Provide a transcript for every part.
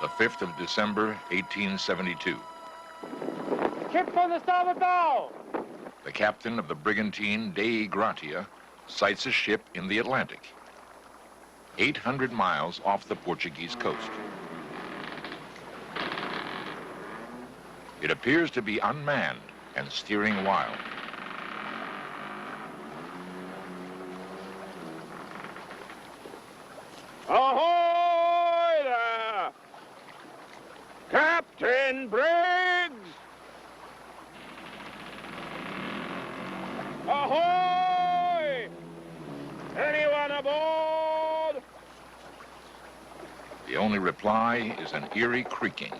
the 5th of December, 1872. Ship on the starboard bow! The captain of the brigantine Dei Gratia sights a ship in the Atlantic, 800 miles off the Portuguese coast. It appears to be unmanned and steering wild. Ahoy there! Captain Briggs! Ahoy! Anyone aboard? The only reply is an eerie creaking.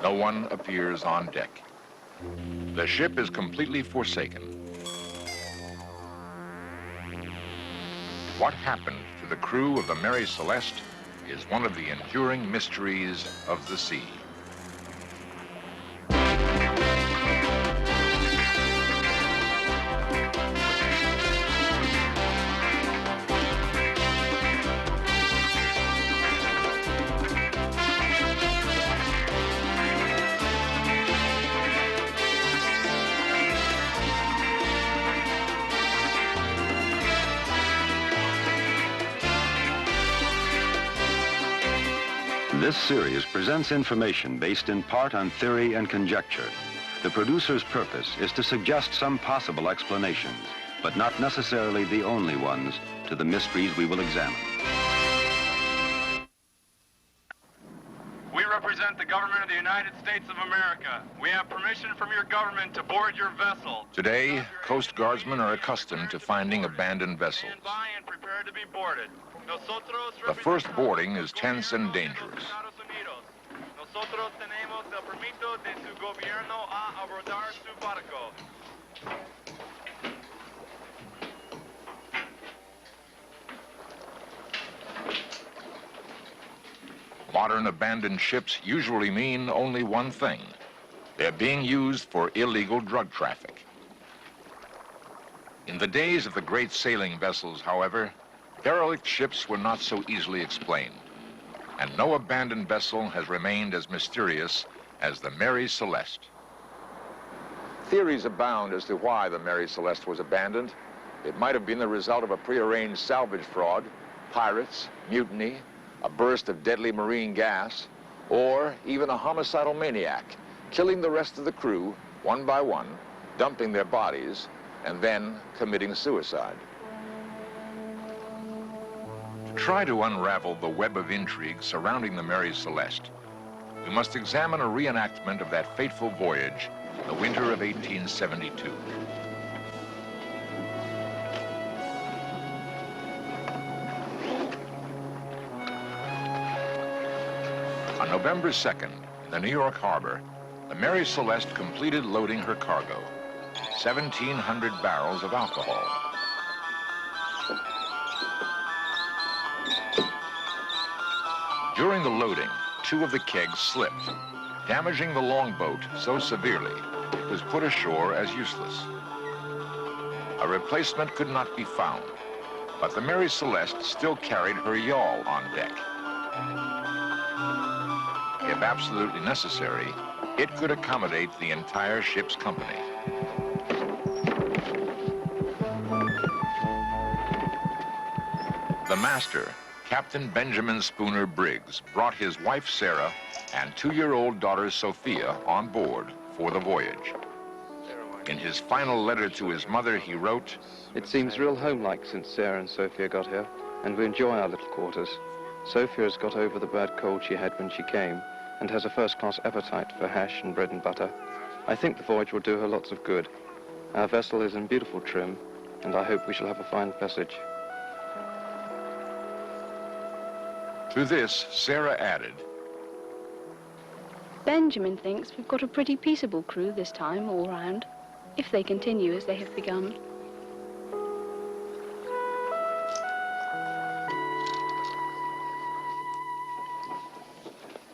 No one appears on deck. The ship is completely forsaken. What happened to the crew of the Mary Celeste is one of the enduring mysteries of the sea. This series presents information based in part on theory and conjecture. The producer's purpose is to suggest some possible explanations, but not necessarily the only ones, to the mysteries we will examine. We represent the government of the United States of America. We have permission from your government to board your vessel. Today, Coast Guardsmen are accustomed to finding abandoned vessels. Stand by and prepare to be boarded. The first boarding is tense and dangerous. Nosotros tenemos el permiso de su gobierno a abordar su barco. Modern abandoned ships usually mean only one thing. They're being used for illegal drug traffic. In the days of the great sailing vessels, however, derelict ships were not so easily explained, and no abandoned vessel has remained as mysterious as the Mary Celeste. Theories abound as to why the Mary Celeste was abandoned. It might have been the result of a prearranged salvage fraud, pirates, mutiny, a burst of deadly marine gas, or even a homicidal maniac, killing the rest of the crew one by one, dumping their bodies, and then committing suicide. To try to unravel the web of intrigue surrounding the Mary Celeste, we must examine a reenactment of that fateful voyage, the winter of 1872. On November 2nd, in the New York harbor, the Mary Celeste completed loading her cargo, 1,700 barrels of alcohol. During the loading, 2 of the kegs slipped, damaging the longboat so severely it was put ashore as useless. A replacement could not be found, but the Mary Celeste still carried her yawl on deck. If absolutely necessary, it could accommodate the entire ship's company. The master, Captain Benjamin Spooner Briggs, brought his wife Sarah and 2-year-old daughter Sophia on board for the voyage. In his final letter to his mother, he wrote, "It seems real home-like since Sarah and Sophia got here, and we enjoy our little quarters. Sophia has got over the bad cold she had when she came, and has a first-class appetite for hash and bread and butter. I think the voyage will do her lots of good. Our vessel is in beautiful trim, and I hope we shall have a fine passage." To this, Sarah added, "Benjamin thinks we've got a pretty peaceable crew this time, all round, if they continue as they have begun."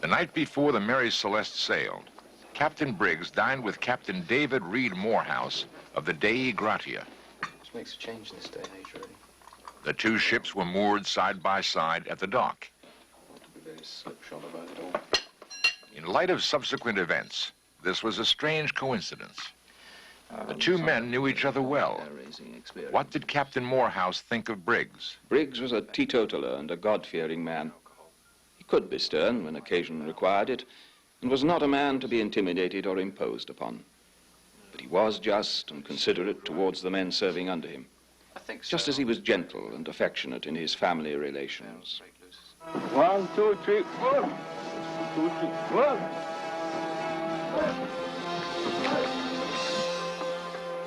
The night before the Mary Celeste sailed, Captain Briggs dined with Captain David Reed Morehouse of the Dei Gratia. Which makes a change in this day and age, really. The 2 ships were moored side by side at the dock. very slipshod about it all. In light of subsequent events, this was a strange coincidence. The two men knew each other well. What did Captain Morehouse think of Briggs? Briggs was a teetotaler and a God-fearing man. He could be stern when occasion required it, and was not a man to be intimidated or imposed upon. But he was just and considerate towards the men serving under him, just as he was gentle and affectionate in his family relations. 1, 2, 3, 4. 2, 3, 4.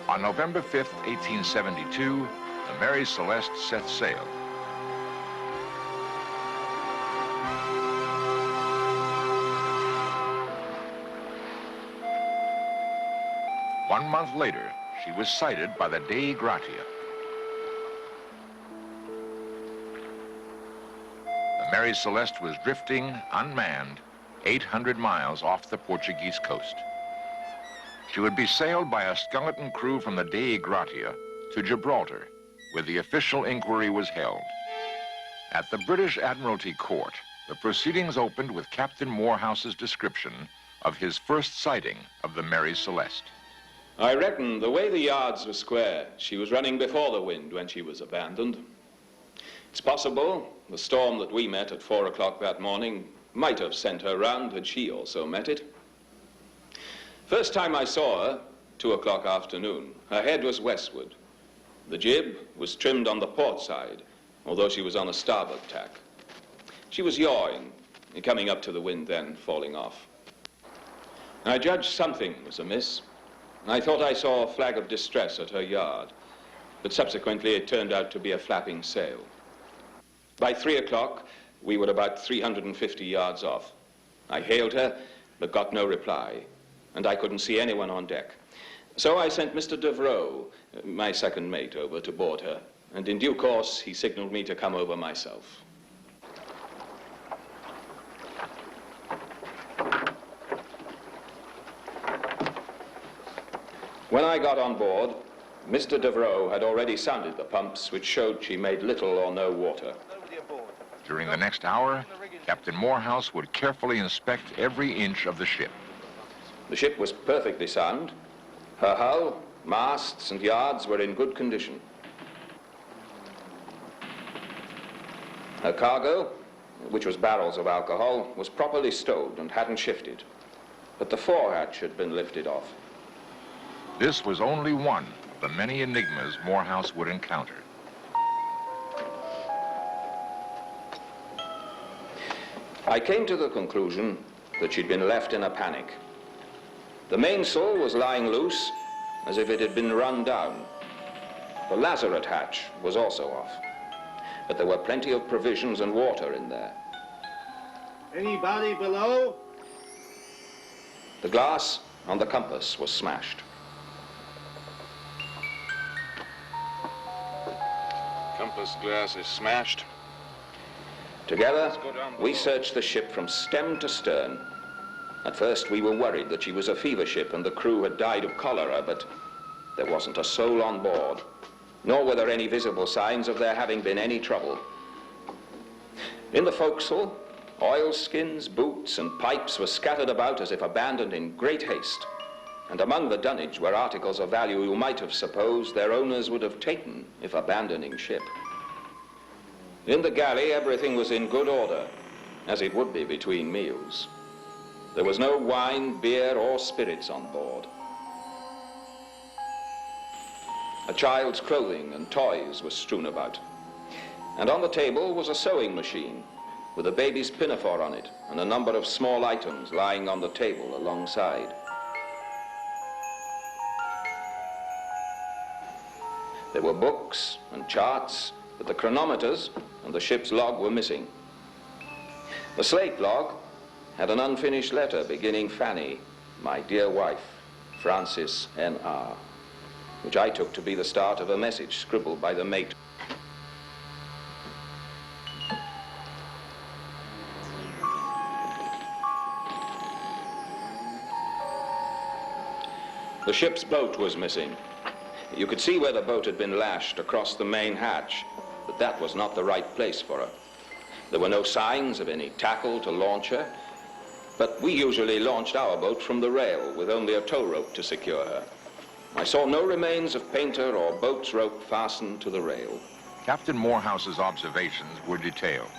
On November 5th, 1872, the Mary Celeste set sail. One month later, she was sighted by the Dei Gratia. The Mary Celeste was drifting, unmanned, 800 miles off the Portuguese coast. She would be sailed by a skeleton crew from the Dei Gratia to Gibraltar, where the official inquiry was held. At the British Admiralty Court, the proceedings opened with Captain Morehouse's description of his first sighting of the Mary Celeste. I reckon the way the yards were square, she was running before the wind when she was abandoned. It's possible the storm that we met at 4 o'clock that morning might have sent her round had she also met it. First time I saw her, 2 o'clock afternoon, her head was westward. The jib was trimmed on the port side, although she was on a starboard tack. She was yawing, coming up to the wind then, falling off. I judged something was amiss. I thought I saw a flag of distress at her yard, but subsequently it turned out to be a flapping sail. By 3 o'clock, we were about 350 yards off. I hailed her, but got no reply, and I couldn't see anyone on deck. So I sent Mr. Devereux, my second mate, over to board her, and in due course he signaled me to come over myself. When I got on board, Mr. Devereux had already sounded the pumps, which showed she made little or no water. During the next hour, Captain Morehouse would carefully inspect every inch of the ship. The ship was perfectly sound. Her hull, masts, and yards were in good condition. Her cargo, which was barrels of alcohol, was properly stowed and hadn't shifted, but the forehatch had been lifted off. This was only one of the many enigmas Morehouse would encounter. I came to the conclusion that she'd been left in a panic. The mainsail was lying loose, as if it had been run down. The lazarette hatch was also off, but there were plenty of provisions and water in there. Anybody below? The glass on the compass was smashed. Compass glass is smashed. Together, we searched the ship from stem to stern. At first, we were worried that she was a fever ship and the crew had died of cholera, but there wasn't a soul on board, nor were there any visible signs of there having been any trouble. In the forecastle, oilskins, boots, and pipes were scattered about as if abandoned in great haste, and among the dunnage were articles of value you might have supposed their owners would have taken if abandoning ship. In the galley, everything was in good order, as it would be between meals. There was no wine, beer, or spirits on board. A child's clothing and toys were strewn about. And on the table was a sewing machine with a baby's pinafore on it and a number of small items lying on the table alongside. There were books and charts, but the chronometers and the ship's log were missing. The slate log had an unfinished letter beginning Fanny, my dear wife, Francis N.R., which I took to be the start of a message scribbled by the mate. The ship's boat was missing. You could see where the boat had been lashed across the main hatch, but that was not the right place for her. There were no signs of any tackle to launch her, but we usually launched our boat from the rail with only a tow rope to secure her. I saw no remains of painter or boat's rope fastened to the rail. Captain Morehouse's observations were detailed,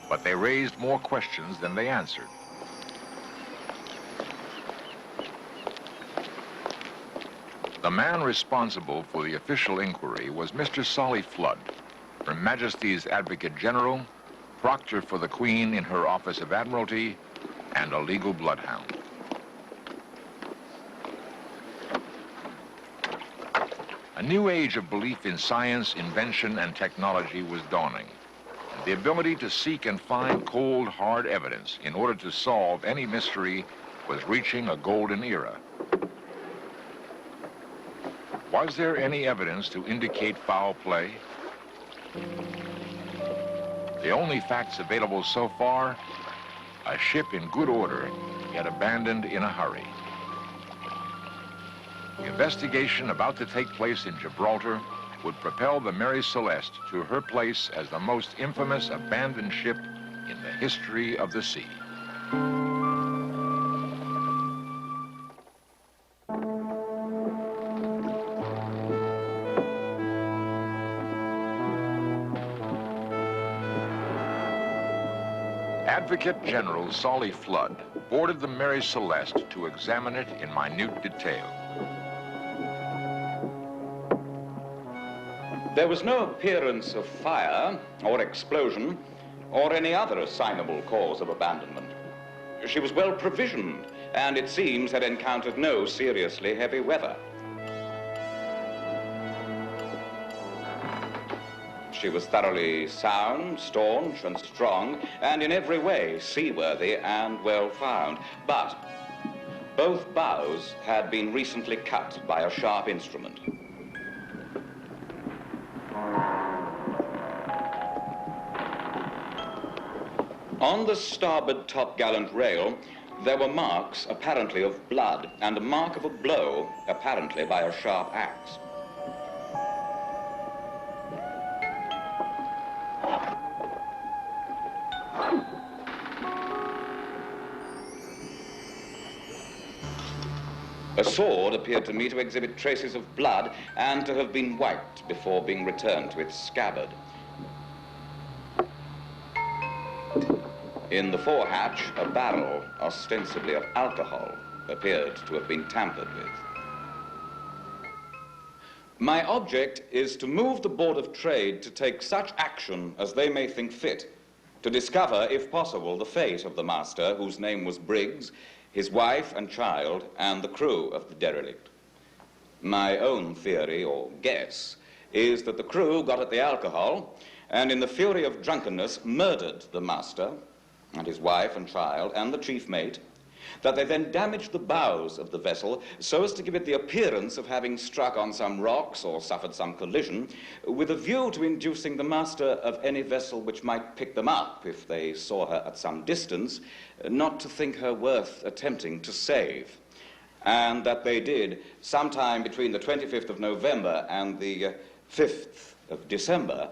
but they raised more questions than they answered. The man responsible for the official inquiry was Mr. Solly Flood, Her Majesty's Advocate General, Proctor for the Queen in her Office of Admiralty, and a legal bloodhound. A new age of belief in science, invention, and technology was dawning. The ability to seek and find cold, hard evidence in order to solve any mystery was reaching a golden era. Was there any evidence to indicate foul play? The only facts available so far, a ship in good order, yet abandoned in a hurry. The investigation about to take place in Gibraltar would propel the Mary Celeste to her place as the most infamous abandoned ship in the history of the sea. Advocate General Solly Flood boarded the Mary Celeste to examine it in minute detail. There was no appearance of fire or explosion or any other assignable cause of abandonment. She was well provisioned and it seems had encountered no seriously heavy weather. She was thoroughly sound, staunch, and strong, and in every way seaworthy and well found. But both bows had been recently cut by a sharp instrument. On the starboard topgallant rail, there were marks apparently of blood and a mark of a blow, apparently by a sharp axe. A sword appeared to me to exhibit traces of blood and to have been wiped before being returned to its scabbard. In the forehatch, a barrel, ostensibly of alcohol, appeared to have been tampered with. My object is to move the Board of Trade to take such action as they may think fit, to discover, if possible, the fate of the master, whose name was Briggs, his wife and child, and the crew of the derelict. My own theory, or guess, is that the crew got at the alcohol and in the fury of drunkenness murdered the master and his wife and child and the chief mate, that they then damaged the bows of the vessel so as to give it the appearance of having struck on some rocks or suffered some collision, with a view to inducing the master of any vessel which might pick them up if they saw her at some distance, not to think her worth attempting to save. And that they did, sometime between the 25th of November and the 5th of December,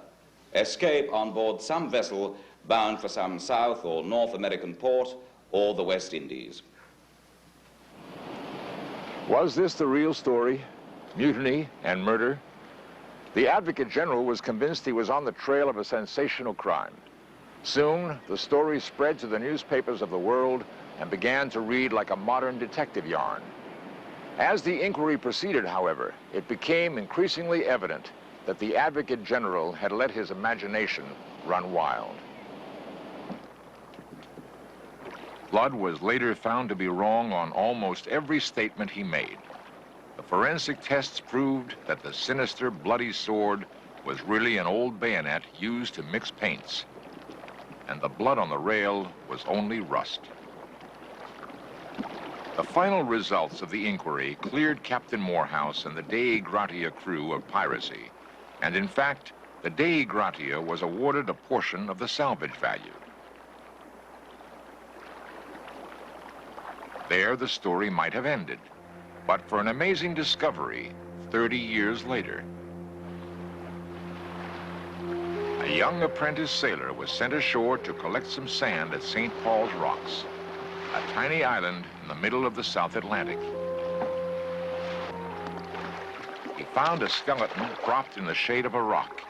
escape on board some vessel bound for some South or North American port or the West Indies. Was this the real story? Mutiny and murder? The Advocate General was convinced he was on the trail of a sensational crime. Soon, the story spread to the newspapers of the world and began to read like a modern detective yarn. As the inquiry proceeded, however, it became increasingly evident that the Advocate General had let his imagination run wild. Flood was later found to be wrong on almost every statement he made. The forensic tests proved that the sinister, bloody sword was really an old bayonet used to mix paints, and the blood on the rail was only rust. The final results of the inquiry cleared Captain Morehouse and the Dei Gratia crew of piracy, and in fact, the Dei Gratia was awarded a portion of the salvage value. There, the story might have ended, but for an amazing discovery 30 years later. A young apprentice sailor was sent ashore to collect some sand at St. Paul's Rocks, a tiny island in the middle of the South Atlantic. He found a skeleton propped in the shade of a rock.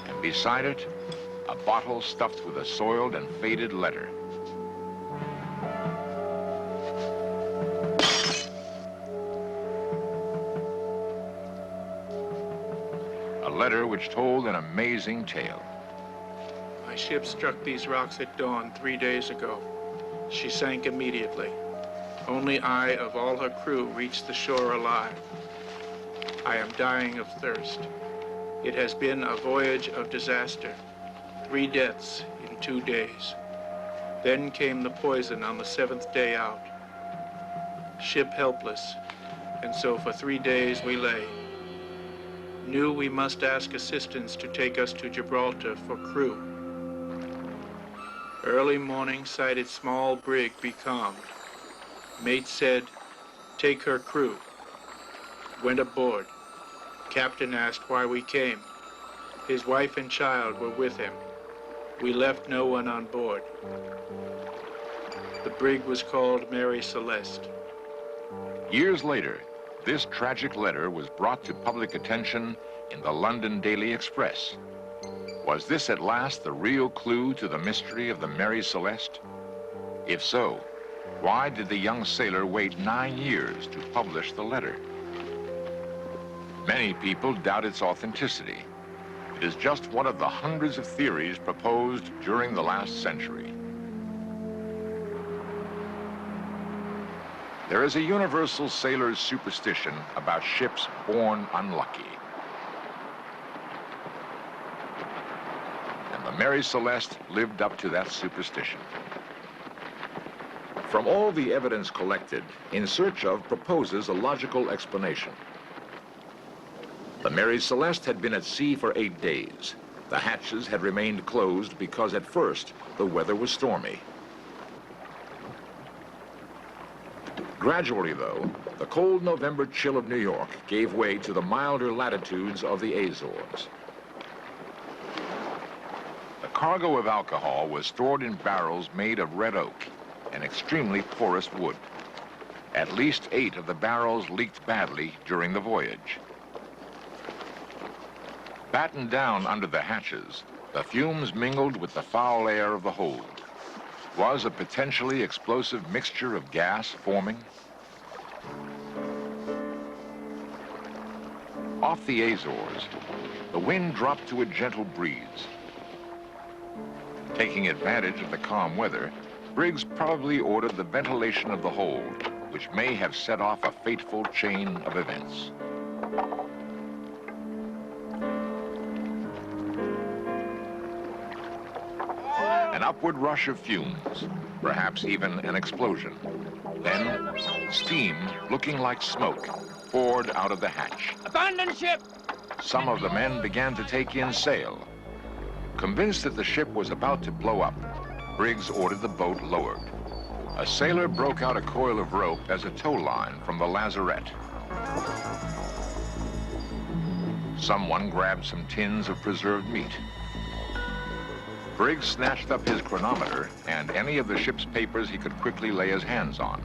And beside it, a bottle stuffed with a soiled and faded letter. A letter which told an amazing tale. My ship struck these rocks at dawn 3 days ago. She sank immediately. Only I, of all her crew, reached the shore alive. I am dying of thirst. It has been a voyage of disaster. 3 deaths in 2 days. Then came the poison on the 7th day out. Ship helpless, and so for 3 days we lay. Knew we must ask assistance to take us to Gibraltar for crew. Early morning sighted small brig becalmed. Mate said, take her crew. Went aboard. Captain asked why we came. His wife and child were with him. We left no one on board. The brig was called Mary Celeste. Years later, this tragic letter was brought to public attention in the London Daily Express. Was this at last the real clue to the mystery of the Mary Celeste? If so, why did the young sailor wait 9 years to publish the letter? Many people doubt its authenticity. It is just one of the hundreds of theories proposed during the last century. There is a universal sailor's superstition about ships born unlucky. And the Mary Celeste lived up to that superstition. From all the evidence collected, In Search Of proposes a logical explanation. The Mary Celeste had been at sea for 8 days. The hatches had remained closed because at first the weather was stormy. Gradually, though, the cold November chill of New York gave way to the milder latitudes of the Azores. The cargo of alcohol was stored in barrels made of red oak, an extremely porous wood. At least 8 of the barrels leaked badly during the voyage. Battened down under the hatches, the fumes mingled with the foul air of the hold. Was a potentially explosive mixture of gas forming? Off the Azores, the wind dropped to a gentle breeze. Taking advantage of the calm weather, Briggs probably ordered the ventilation of the hold, which may have set off a fateful chain of events. An upward rush of fumes, perhaps even an explosion. Then, steam, looking like smoke, poured out of the hatch. Abandon ship! Some of the men began to take in sail. Convinced that the ship was about to blow up, Briggs ordered the boat lowered. A sailor broke out a coil of rope as a tow line from the lazarette. Someone grabbed some tins of preserved meat. Briggs snatched up his chronometer and any of the ship's papers he could quickly lay his hands on.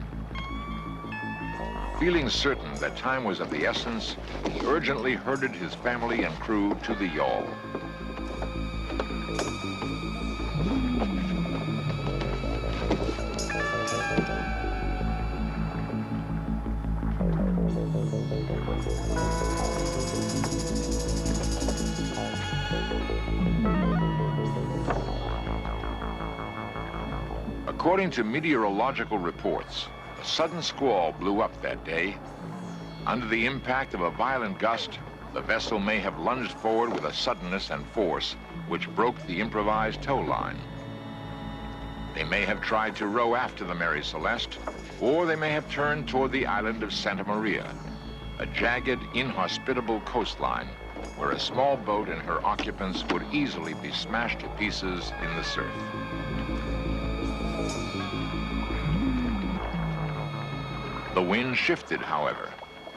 Feeling certain that time was of the essence, he urgently herded his family and crew to the yawl. According to meteorological reports, a sudden squall blew up that day. Under the impact of a violent gust, the vessel may have lunged forward with a suddenness and force which broke the improvised tow line. They may have tried to row after the Mary Celeste, or they may have turned toward the island of Santa Maria, a jagged, inhospitable coastline where a small boat and her occupants would easily be smashed to pieces in the surf. The wind shifted, however,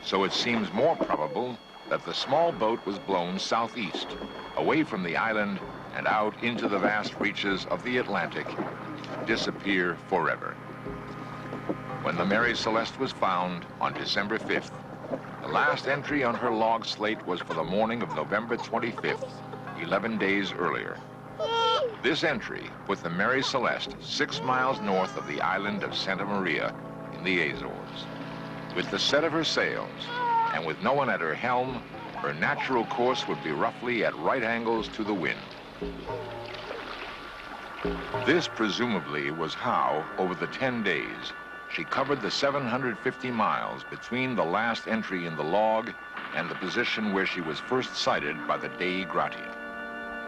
so it seems more probable that the small boat was blown southeast, away from the island and out into the vast reaches of the Atlantic, to disappear forever. When the Mary Celeste was found on December 5th, the last entry on her log slate was for the morning of November 25th, 11 days earlier. This entry put the Mary Celeste 6 miles north of the island of Santa Maria in the Azores. With the set of her sails and with no one at her helm, her natural course would be roughly at right angles to the wind. This presumably was how, over the 10 days, she covered the 750 miles between the last entry in the log and the position where she was first sighted by the Dei Gratia.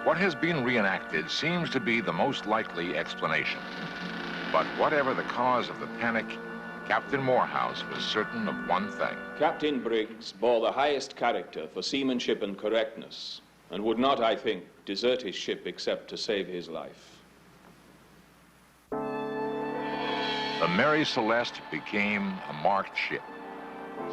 What has been reenacted seems to be the most likely explanation. But whatever the cause of the panic, Captain Morehouse was certain of one thing. Captain Briggs bore the highest character for seamanship and correctness, and would not, I think, desert his ship except to save his life. The Mary Celeste became a marked ship.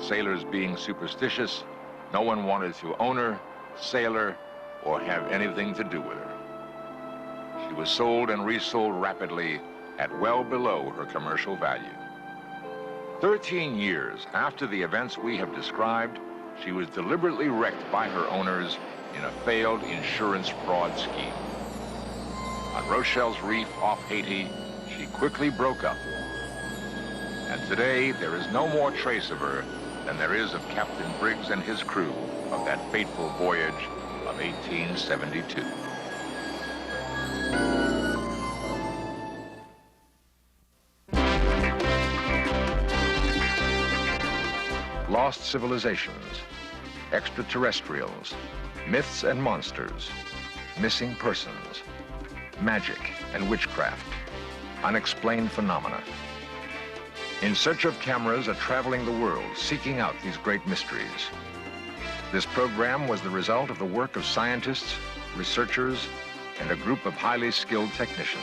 Sailors being superstitious, no one wanted to own her, sail her, or have anything to do with her. She was sold and resold rapidly at well below her commercial value. 13 years after the events we have described, she was deliberately wrecked by her owners in a failed insurance fraud scheme. On Rochelle's Reef off Haiti, she quickly broke up. And today, there is no more trace of her than there is of Captain Briggs and his crew of that fateful voyage of 1872. Lost civilizations, extraterrestrials, myths and monsters, missing persons, magic and witchcraft, unexplained phenomena. In Search of Cameras are traveling the world, seeking out these great mysteries. This program was the result of the work of scientists, researchers, and a group of highly skilled technicians.